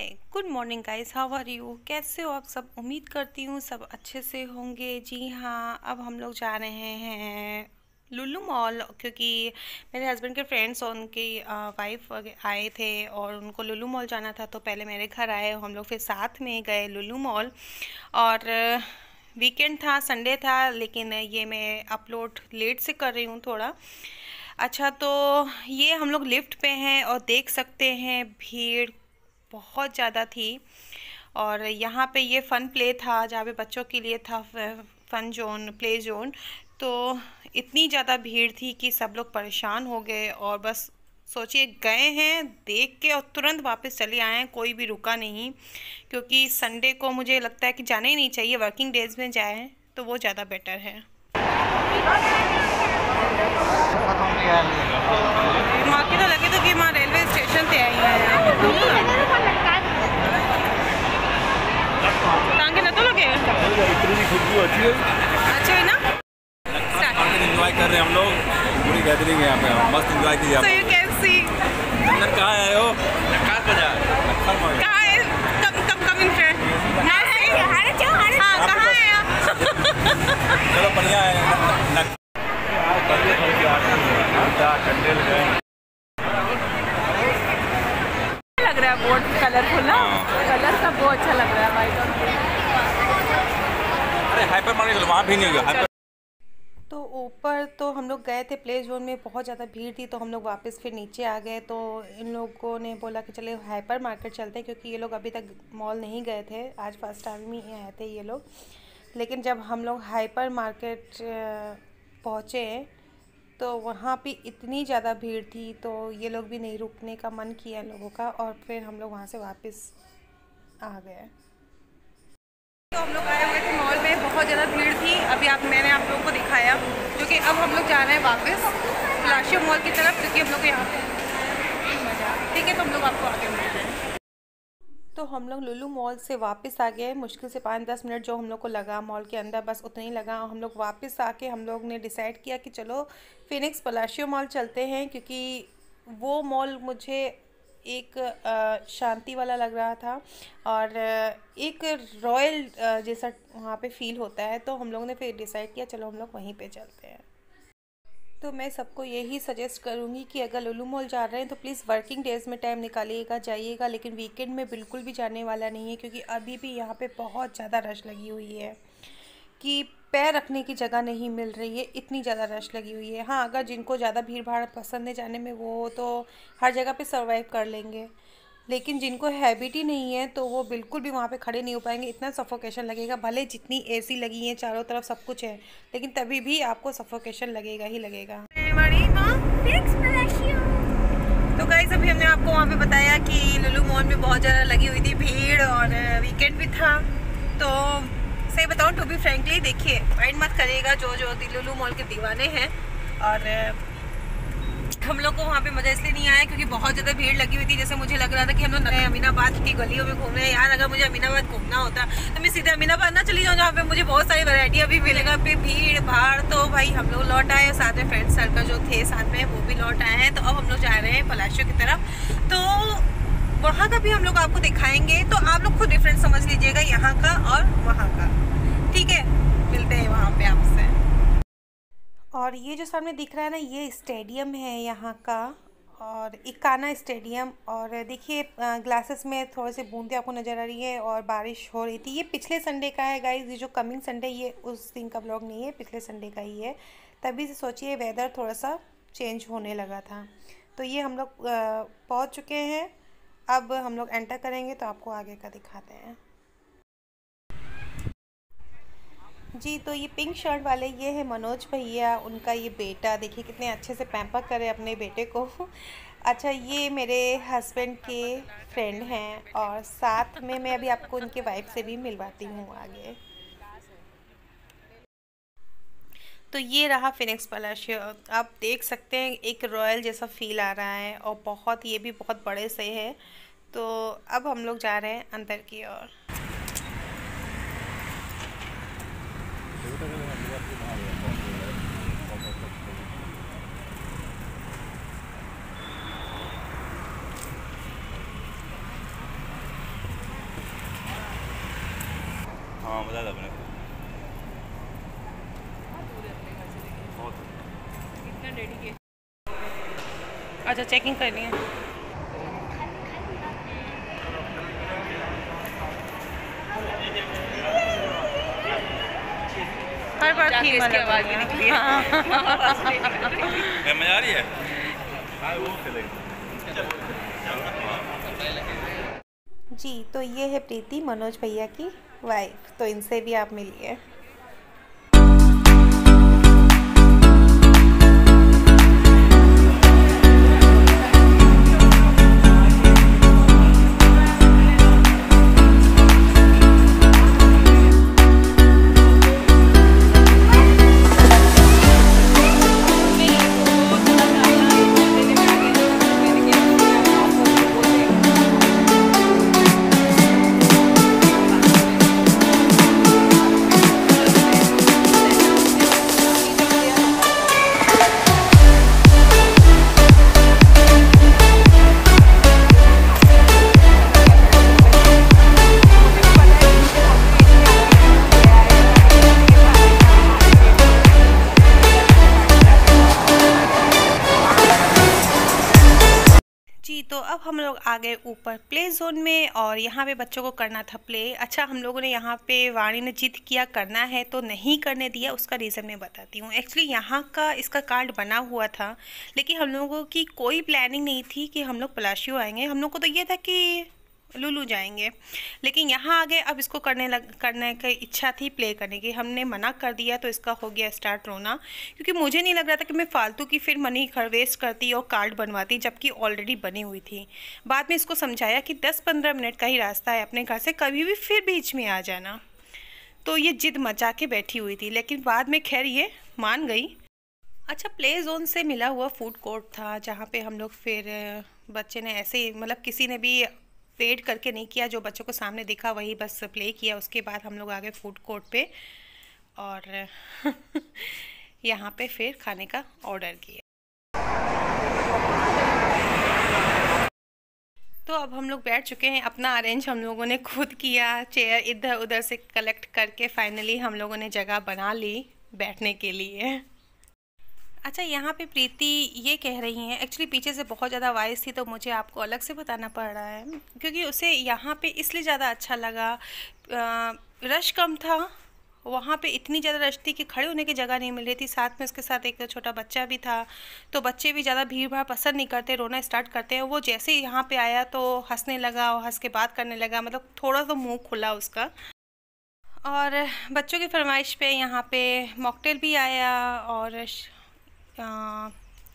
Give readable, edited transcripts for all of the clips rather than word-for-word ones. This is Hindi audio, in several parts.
Hi, good morning guys, how are you? कैसे हो आप सब? उम्मीद करती हूँ सब अच्छे से होंगे। जी हाँ, अब हम लोग जा रहे हैं लुलु मॉल, क्योंकि मेरे हस्बैंड के फ्रेंड्स और उनकी वाइफ आए थे और उनको लुलु मॉल जाना था। तो पहले मेरे घर आए, हम लोग फिर साथ में गए लुलु मॉल। और वीकेंड था, संडे था, लेकिन ये मैं अपलोड लेट से कर रही हूँ थोड़ा। अच्छा, तो ये हम लोग लिफ्ट पे हैं और देख सकते हैं भीड़ बहुत ज़्यादा थी। और यहाँ पे ये फ़न प्ले था जहाँ पे बच्चों के लिए था फ़न जोन, प्ले जोन। तो इतनी ज़्यादा भीड़ थी कि सब लोग परेशान हो गए और बस सोचिए गए हैं देख के और तुरंत वापस चले आए हैं, कोई भी रुका नहीं। क्योंकि संडे को मुझे लगता है कि जाना ही नहीं चाहिए, वर्किंग डेज में जाएं तो वो ज़्यादा बेटर है। माँ की तो लगे तो कि माँ रेलवे स्टेशन से आई है। टांगे न तो लगे इतनी खुशबू अच्छी है। अच्छा है ना। एंजॉय कर रहे हैं हम लोग, पूरी गैदरिंग है यहाँ पे, मस्त एंजॉय कीजिए आप। So you can see। अंदर कहाँ आए हो? नक्काश बाजार। कहाँ है? कम इन फ्रेंड। हाँ, कहाँ है आप? चलो बढ़िया है। लग रहा है बहुत कलरफुल ना, कलर का बहुत अच्छा लग रहा है वाइट और ग्रीन। अरे हाइपर मार्केट वहाँ भी नहीं होगा। तो ऊपर तो हम लोग गए थे प्ले जोन में, बहुत ज़्यादा भीड़ थी तो हम लोग वापस फिर नीचे आ गए। तो इन लोगों ने बोला कि चले हाइपर मार्केट चलते हैं, क्योंकि ये लोग अभी तक मॉल नहीं गए थे, आज फर्स्ट टाइम ही आए थे ये लोग। लेकिन जब हम लोग हाइपर मार्केट पहुँचे तो वहाँ पे इतनी ज़्यादा भीड़ थी तो ये लोग भी नहीं रुकने का मन किया लोगों का, और फिर हम लोग वहाँ से वापस आ गए। तो हम लोग आए हुए थे मॉल में, बहुत ज़्यादा भीड़ थी। अभी मैंने आप लोगों को दिखाया, क्योंकि अब हम लोग जा रहे हैं वापस पलाशियो मॉल की तरफ, क्योंकि हम लोग यहाँ पे मज़ा। ठीक है, तो हम लोग आपको आगे मिलते हैं। तो हम लोग लुलु मॉल से वापस आ गए। मुश्किल से 5-10 मिनट जो हम लोग को लगा मॉल के अंदर, बस उतना ही लगा। हम लोग वापस आके हम लोग ने डिसाइड किया कि चलो फिनिक्स पलाशियो मॉल चलते हैं, क्योंकि वो मॉल मुझे एक शांति वाला लग रहा था और एक रॉयल जैसा वहाँ पे फील होता है। तो हम लोग ने फिर डिसाइड किया चलो हम लोग वहीं पे चलते हैं। तो मैं सबको यही सजेस्ट करूँगी कि अगर लुलु मॉल जा रहे हैं तो प्लीज़ वर्किंग डेज़ में टाइम निकालिएगा, जाइएगा, लेकिन वीकेंड में बिल्कुल भी जाने वाला नहीं है, क्योंकि अभी भी यहाँ पे बहुत ज़्यादा रश लगी हुई है कि पैर रखने की जगह नहीं मिल रही है, इतनी ज़्यादा रश लगी हुई है। हाँ, अगर जिनको ज़्यादा भीड़ भाड़ पसंद है जाने में वो तो हर जगह पे सर्वाइव कर लेंगे, लेकिन जिनको हैबिट ही नहीं है तो वो बिल्कुल भी वहाँ पे खड़े नहीं हो पाएंगे। इतना सफोकेशन लगेगा, भले जितनी एसी लगी है चारों तरफ सब कुछ है, लेकिन तभी भी आपको सफोकेशन लगेगा ही लगेगा। तो गाइस, अभी हमने आपको वहाँ पे बताया कि लुलु मॉल में बहुत ज़्यादा लगी हुई थी भीड़ और वीकेंड भी था। तो सही बताओ, टू बी फ्रेंकली, देखिए माइंड मत करिएगा जो लुलु मॉल के दीवाने हैं। और हम लोग को वहाँ पे मज़ा इसलिए नहीं आया क्योंकि बहुत ज़्यादा भीड़ लगी हुई थी। जैसे मुझे लग रहा था कि हम लोग नए अमीनाबाद की गलियों में घूम रहे हैं। यार, अगर मुझे अमीनाबाद घूमना होता तो मैं सीधे अमीनाबाद ना चली जाऊँ, जहाँ पे मुझे बहुत सारी वैरायटी अभी मिलेगा। पे भीड़ भाड़ तो भाई हम लोग लौट आए, साथ में फ्रेंड सर्कल जो थे साथ में वो भी लौट आए हैं। तो अब हम लोग जा रहे हैं पलाशियो की तरफ, तो वहाँ का भी हम लोग आपको दिखाएंगे। तो आप लोग खुद डिफरेंस समझ लीजिएगा यहाँ का और वहाँ का। ठीक है, मिलते हैं वहाँ पे आपसे। और ये जो सामने दिख रहा है ना, ये स्टेडियम है यहाँ का, और इकाना स्टेडियम। और देखिए ग्लासेस में थोड़े से बूंदे आपको नज़र आ रही है और बारिश हो रही थी। ये पिछले संडे का है गाइस, ये जो कमिंग संडे, ये उस दिन का ब्लॉग नहीं है, पिछले संडे का ही है। तभी से सोचिए वेदर थोड़ा सा चेंज होने लगा था। तो ये हम लोग पहुँच चुके हैं, अब हम लोग एंटर करेंगे तो आपको आगे का दिखाते हैं। जी, तो ये पिंक शर्ट वाले ये है मनोज भैया, उनका ये बेटा, देखिए कितने अच्छे से पैम्पर करे अपने बेटे को। अच्छा, ये मेरे हस्बैंड के फ्रेंड हैं और साथ में मैं अभी आपको उनके वाइफ से भी मिलवाती हूँ आगे। तो ये रहा फिनिक्स पलाशियो, आप देख सकते हैं एक रॉयल जैसा फील आ रहा है और बहुत, ये भी बहुत बड़े से है। तो अब हम लोग जा रहे हैं अंदर की ओर। बताया था आपने। इतना डेडिकेट। अच्छा चेकिंग करनी है। हर बार थी आवाज भी निकली है। मजा आ रही है। जी तो ये है प्रीति, मनोज भैया की वाइफ, तो इनसे भी आप मिलिए। जी तो अब हम लोग आ गए ऊपर प्ले जोन में, और यहाँ पे बच्चों को करना था प्ले। अच्छा हम लोगों ने यहाँ पे वाणी ने जिद किया करना है तो नहीं करने दिया, उसका रीज़न मैं बताती हूँ। एक्चुअली यहाँ का इसका कार्ड बना हुआ था, लेकिन हम लोगों की कोई प्लानिंग नहीं थी कि हम लोग पलाशियो आएंगे। हम लोग को तो ये था कि लुलू जाएंगे, लेकिन यहाँ आ गए। अब इसको करने की इच्छा थी प्ले करने की, हमने मना कर दिया तो इसका हो गया स्टार्ट रोना, क्योंकि मुझे नहीं लग रहा था कि मैं फालतू की फिर मनी वेस्ट करती और कार्ड बनवाती जबकि ऑलरेडी बनी हुई थी। बाद में इसको समझाया कि 10-15 मिनट का ही रास्ता है अपने घर से, कभी भी फिर बीच में आ जाना। तो ये जिद मचा के बैठी हुई थी, लेकिन बाद में खैर ये मान गई। अच्छा प्ले जोन से मिला हुआ फूड कोर्ट था, जहाँ पे हम लोग फिर बच्चे ने ऐसे मतलब किसी ने भी वेट करके नहीं किया, जो बच्चों को सामने दिखा वही बस प्ले किया। उसके बाद हम लोग आ गए फूड कोर्ट पे और यहाँ पे फिर खाने का ऑर्डर किया। तो अब हम लोग बैठ चुके हैं, अपना अरेंज हम लोगों ने खुद किया, चेयर इधर उधर से कलेक्ट करके फाइनली हम लोगों ने जगह बना ली बैठने के लिए। अच्छा यहाँ पे प्रीति ये कह रही हैं, एक्चुअली पीछे से बहुत ज़्यादा आवाज़ थी तो मुझे आपको अलग से बताना पड़ रहा है, क्योंकि उसे यहाँ पे इसलिए ज़्यादा अच्छा लगा। रश कम था, वहाँ पे इतनी ज़्यादा रश थी कि खड़े होने की जगह नहीं मिल रही थी। साथ में उसके साथ एक छोटा बच्चा भी था, तो बच्चे भी ज़्यादा भीड़ भाड़ पसंद नहीं करते, रोना स्टार्ट करते हैं। वो जैसे ही यहाँ पे आया तो हंसने लगा और हंस के बात करने लगा, मतलब थोड़ा सा मुँह खुला उसका। और बच्चों की फरमाइश पे यहाँ पे मॉकटेल भी आया, और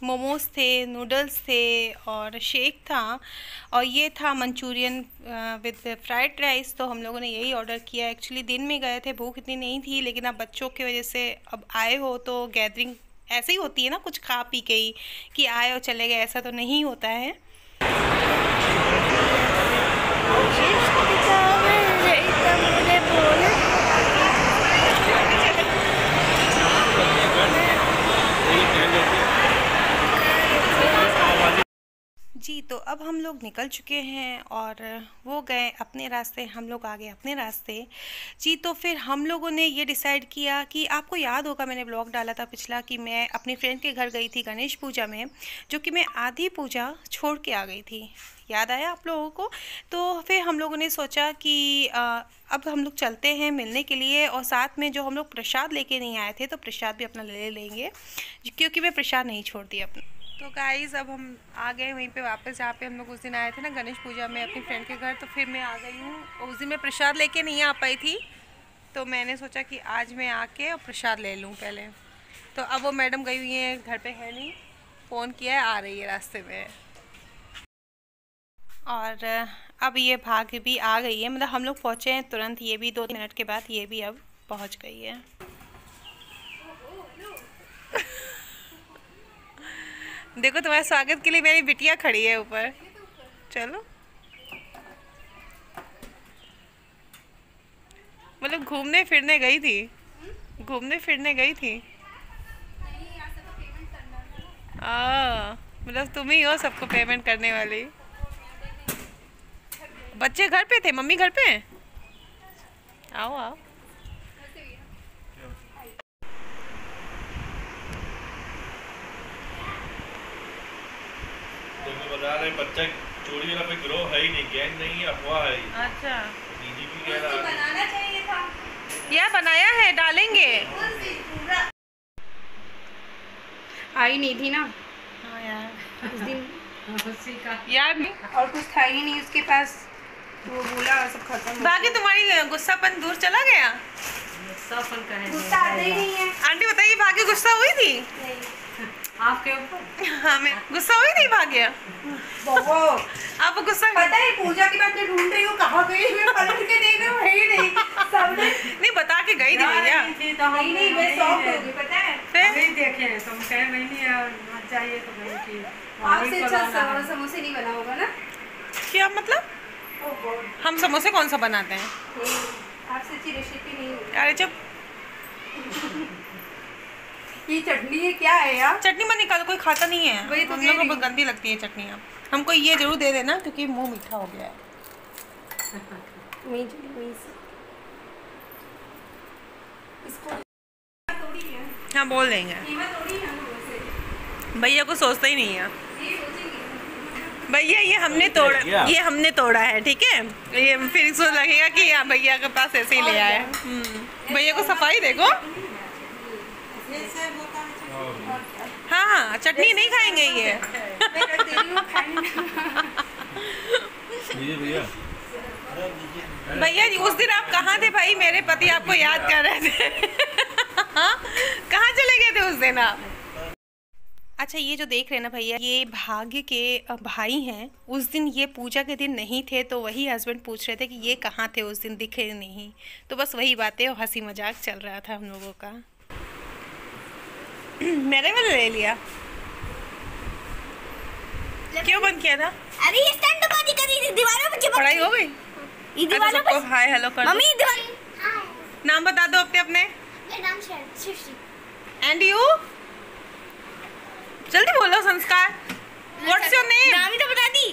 मोमोज थे, नूडल्स थे और शेक था, और ये था मंचूरियन विद फ्राइड राइस। तो हम लोगों ने यही ऑर्डर किया। एक्चुअली दिन में गए थे, भूख इतनी नहीं थी, लेकिन अब बच्चों की वजह से अब आए हो तो गैदरिंग ऐसे ही होती है ना, कुछ खा पी के ही कि आए और चले गए, ऐसा तो नहीं होता है। जी तो अब हम लोग निकल चुके हैं और वो गए अपने रास्ते, हम लोग आ गए अपने रास्ते। जी तो फिर हम लोगों ने ये डिसाइड किया कि आपको याद होगा मैंने ब्लॉग डाला था पिछला कि मैं अपनी फ्रेंड के घर गई थी गणेश पूजा में, जो कि मैं आधी पूजा छोड़ के आ गई थी। याद आया आप लोगों को? तो फिर हम लोगों ने सोचा कि अब हम लोग चलते हैं मिलने के लिए, और साथ में जो हम लोग प्रसाद लेके नहीं आए थे तो प्रसाद भी अपना ले लेंगे, क्योंकि मैं प्रसाद नहीं छोड़ती अपना। तो गाइज़ अब हम आ गए वहीं पे वापस, जहाँ पे हम लोग उस दिन आए थे ना गणेश पूजा में अपनी फ्रेंड के घर। तो फिर मैं आ गई हूँ। उस दिन मैं प्रसाद लेके नहीं आ पाई थी, तो मैंने सोचा कि आज मैं आके और प्रसाद ले लूँ पहले। तो अब वो मैडम गई हुई है, घर पे है नहीं, फ़ोन किया है, आ रही है रास्ते में। और अब ये भाग भी आ गई है, मतलब हम लोग पहुँचे हैं तुरंत, ये भी 2 मिनट के बाद ये भी अब पहुँच गई है। देखो तुम्हारे स्वागत के लिए मेरी बिटिया खड़ी है ऊपर, चलो। मतलब घूमने फिरने गई थी, घूमने फिरने गई थी। मतलब तुम ही हो सबको पेमेंट करने वाली। बच्चे घर पे थे, मम्मी घर पे हैं? आओ आओ। तो बता रहे बच्चा चोरी वाला कोई गिरोह है ही नहीं, गैंग नहीं है, अफवाह है। अच्छा, डीजीपी कह रहा है बनाना चाहिए था। यह बनाया है, डालेंगे। आई नहीं थी ना हाँ यार, उस दिन यार नहीं। और कुछ था ही नहीं उसके पास, वो बोला सब खत्म हो बाकी तुम्हारी गुस्सापन दूर चला गया। गया। गुस्सा आता ही नहीं है। आंटी बताइए, भाग्य गुस्सा हुई थी? आपके ऊपर हाँ, मैं गुस्सा हुई थी भाग्य। बहुत आप गुस्सा पता है, पूजा की बात मैं ढूंढ रही हूँ कहाँ गई, मैं पलट के देख रही हूँ, है ही नहीं। सबने नहीं बता के गई थी भैया। नहीं नहीं, मैं शॉक हो गई पता है। फिर देखे हैं तो हम कहे नहीं चाहिए तो भाई कि आपसे अच्छा समोसे नहीं बना होगा ना? क्या मतलब? ओह गॉड, हम समोसे कौन सा बनाते हैं? आपसे अच्छी रेसिपी नहीं होगी। अरे जब ये चटनी है क्या है यार? चटनी में निकाल, कोई खाता नहीं है। वही तो हम कह लोगों रही को हूँ। गंदी लगती है चटनियाँ। हमको ये जरूर दे देना क्योंकि मुंह मीठा हो गया है। इसको थोड़ी है, हाँ बोल देंगे, कीमत थोड़ी है वैसे, भैया को सोचता ही नहीं है। ये सोचेंगे। भैया ये हमने तोड़ा, ये हमने तोड़ा है, ठीक है। ये फिर सोच लगेगा कि हाँ भैया के पास ऐसे ही ले आए। भैया को सफाई देखो। हाँ हाँ, चटनी नहीं खाएंगे ये। मैं रख दे रही हूँ खाने। भैया भैया जी उस दिन आप कहाँ थे भाई? मेरे पति आपको याद कर रहे थे। कहाँ चले गए थे उस दिन आप? अच्छा, ये जो देख रहे हैं ना भैया, ये भाग्य के भाई हैं। उस दिन ये पूजा के दिन नहीं थे, तो वही हस्बैंड पूछ रहे थे कि ये कहाँ थे उस दिन, दिखे नहीं। तो बस वही बातें और हंसी मजाक चल रहा था हम लोगों का। मेरे में ले लिया, क्यों बंद किया था? अरे ये स्टंट बाजी कर रही थी, दीवारों पे चिपक पढ़ाई हो गई? ये अच्छा, दीवारों पे। सबको हाय हेलो कर दो। मम्मी दीवार। नाम बता दो अपने अपने। मेरा नाम सृष्टि। And you? जल्दी बोलो संस्कार। What's your name? नाम ही तो बता दी।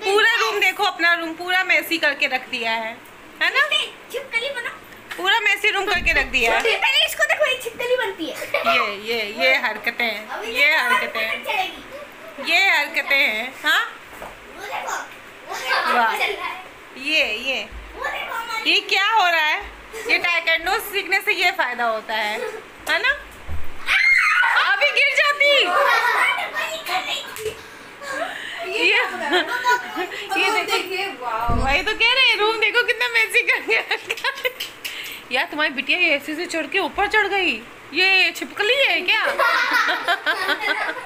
पूरा रूम देखो, अपना रूम पूरा मैसी करके रख दिया है ना? छिपकली बना। पूरा मैसी रूम करके रख दिया है। पहले इसको देखो, ये छिपकली बनती है। ये हरकतें हैं, ये हरकतें हैं, ये हरकतें हैं। हाँ, वो देखो, वाह। चल रहा है। ये ये क्या हो रहा है? ये टाइकेंडो सीखने से ये फायदा होता है ना? अभी गिर जाती। ये देखिए, वाह। वही तो कह रहे हैं, रूम देखो कितना मैसी करके रखा है। यार तुम्हारी बिटिया ये ऐसे से चढ़ के ऊपर चढ़ गई, ये छिपकली है क्या?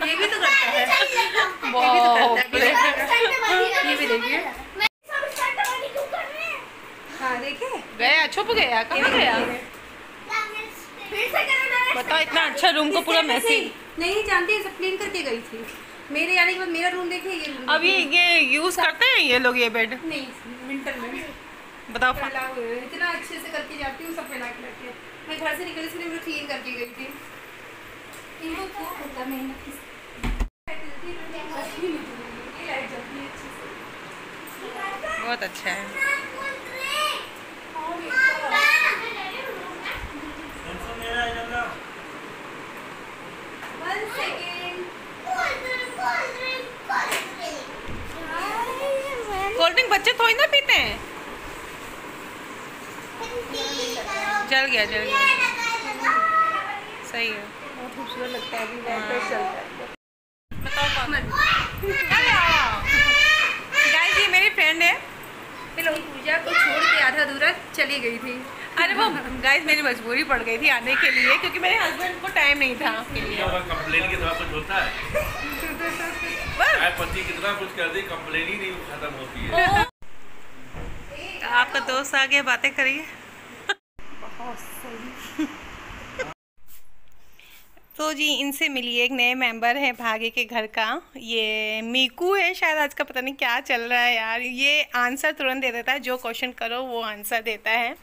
ये भी तो करता है। बाप रे। ये भी देखिए। हाँ देखिए, गया, छुप गया, कहाँ गया? बताओ, इतना अच्छा रूम को पूरा मैसी। नहीं जानती, सब क्लीन करके गई थी। मेरे आने के बाद मेरा रूम देखिए, ये रूम अभी ये यूज करते हैं ये लोग ये बेड? नहीं, विंटर में बताओ। फैला हुआ है, इतना अच्छे से करके जाती हूँ, सब फैला के रखे। मैं घर से निकली इसलिए मैं क्लीन करके गई थी। इन लोग को होता मेहनत की बहुत अच्छा है। कोल्ड ड्रिंक बच्चे थोड़ी ना पीते हैं। जल गया, जल गया। सही है, बहुत खूबसूरत लगता है। अभी बैक पे चलता है। बताओ कौन? गाइस, ये मेरी फ्रेंड है। हेलो, पूजा को छोड़ के आधा अधूरा चली गई थी। अरे वो गाइस मेरी मजबूरी पड़ गई थी आने के लिए, क्योंकि मेरे हस्बैंड को टाइम नहीं था के लिए। कंप्लेन की तरह कुछ होता है? बस पति कितना कुछ कर दी, कंप्लेन ही नहीं खत्म होती है। आपका दोस्त आ गया, बातें करिए। तो जी इनसे मिलिए, एक नए मेंबर है भाग्य के घर का। ये मीकू है शायद, आज का पता नहीं क्या चल रहा है यार। ये आंसर तुरंत दे देता है, जो क्वेश्चन करो वो आंसर देता है।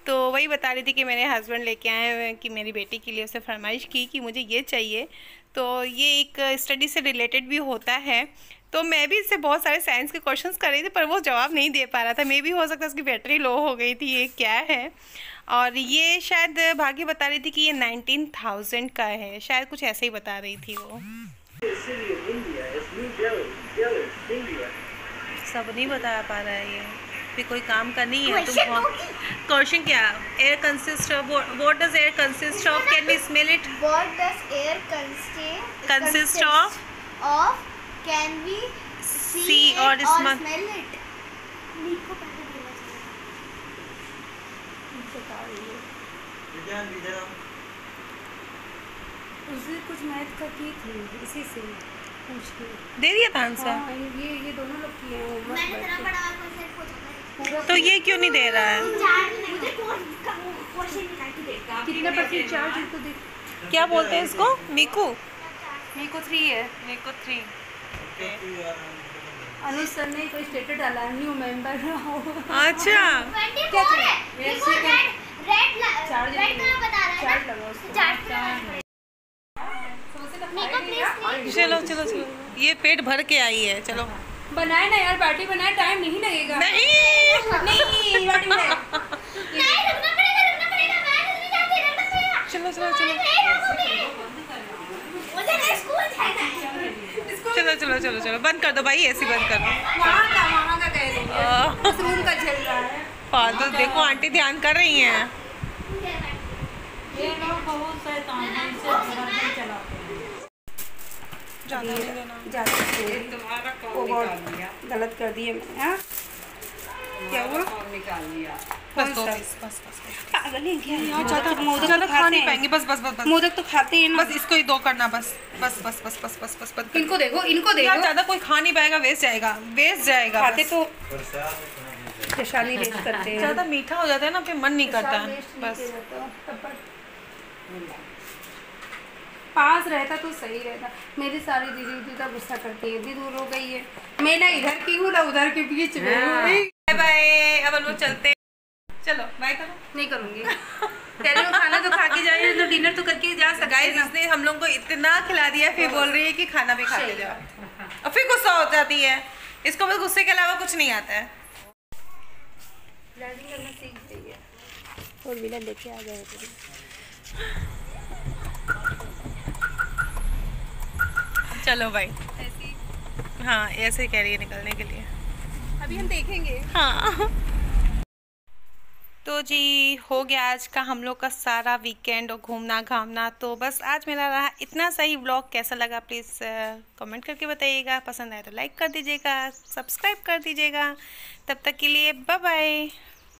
तो वही बता रही थी कि मेरे हस्बैंड लेके आए हैं कि मेरी बेटी के लिए उसे फरमाइश की कि मुझे ये चाहिए। तो ये एक स्टडी से रिलेटेड भी होता है। तो मैं भी इससे बहुत सारे साइंस के क्वेश्चंस कर रही थी, पर वो जवाब नहीं दे पा रहा था। मे भी हो सकता है उसकी बैटरी लो हो गई थी, ये क्या है। और ये शायद भाग्य बता रही थी कि ये 19,000 का है, शायद कुछ ऐसे ही बता रही थी वो। सब नहीं बता पा रहा है ये भी, कोई काम करनी है तो क्वेश्चन क्या, air consist of, what does air consist of, can we smell it, What does air consist of, can we see it or or smell? smell it? मीको पहले बोलना चाहिए। उसने कुछ मैथ का की थी, इसी से पूछ के दे दिया था आंसर। हाँ, ये दोनों लोग किए हैं homework मैंने बैठ तेरा के। बड़ा क्वेश्चन पूछा पूरा तो ये क्यों नहीं दे रहा है? मुझे क्वेश्चन निकाल के दे। कितने परसेंट चार्ज है तो देख। क्या बोलते हैं इसको, मीकू? मीको 3 है। मीकू 3। अनुज सर ने कोई स्टेटस डाला, न्यू मेंबर हो। अच्छा 24 है। देखो रेड चार्ज रेड कलर बता रहा है चार्ज ना? लगाओ उसको। चार्ज मीको प्लीज चलो चलो चलो, ये पेट भर के आई है, चलो। बनाए ना यार, पार्टी बनाए, टाइम नहीं लगेगा। नहीं नहीं पार्टी बनाए। नहीं रुकना पड़ेगा मैं नहीं जाती, रुकना पड़ेगा। चलो चलो चलो मुझे ना स्कूल जाना है। चलो चलो चलो चलो, बंद कर दो भाई, ऐसी बंद कर दो। वहाँ का कह रही है, उस रूम का चल रहा है। फालतू देखो, आंटी ध्यान कर रही हैं। ये लोग बहुत शैतान हैं, इसे बराबर चलाते हैं। ज़्यादा नहीं देना। ज़्यादा तुम्हारा ओ कॉल गॉड, निकाल लिया, गलत कर दिए मैंने। हाँ क्या हुआ? कॉल निकाल लिया। बस कौन दो सा? पीस, बस बस बस। पागल है क्या? ज़्यादा खा नहीं पाएंगे, बस बस बस बस। मोदक तो खाते हैं ना। बस इसको ही दो करना, बस बस बस बस बस बस बस बस। इनको देखो, इनको यार देखो। ज़्यादा कोई खा नहीं पाएगा, वेस्ट जाएगा, वेस्ट जाएगा। खाते बस। तो प्रसादी वेस्ट करते हैं। ज़्यादा मीठा हो जाता है ना, फिर मन नहीं करता प्रसाद है। वेस्ट नहीं बस किया जाता, तब पर पास रहता तो सही रहता। मेरी सारी दीदी का गुस्सा करती है, दीदी दूर हो गई है, मैं ना इधर की हूँ ना उधर के बीच में हूँ। बाय बाय, अब हम लोग चलते हैं। चलो बाय करो। नहीं करूँगी। कह रही हूँ खाना तो खा के जाए, तो डिनर तो करके जा सकते गाइस, हैं। इसने हम लोग को इतना खिला दिया, फिर बोल रही है कि खाना भी खा के जाओ, और फिर गुस्सा हो जाती है। इसको बस गुस्से के अलावा कुछ नहीं आता है। ड्राइविंग करना सीख गई है, फोर व्हीलर लेके आ गए थे। चलो भाई, हाँ ऐसे कह रही है निकलने के लिए। अभी हम देखेंगे। हाँ तो जी, हो गया आज का हम लोग का सारा वीकेंड और घूमना घामना। तो बस आज मेरा रहा इतना सही व्लॉग। कैसा लगा प्लीज़ कमेंट करके बताइएगा। पसंद आए तो लाइक कर दीजिएगा, सब्सक्राइब कर दीजिएगा। तब तक के लिए बाय बाय।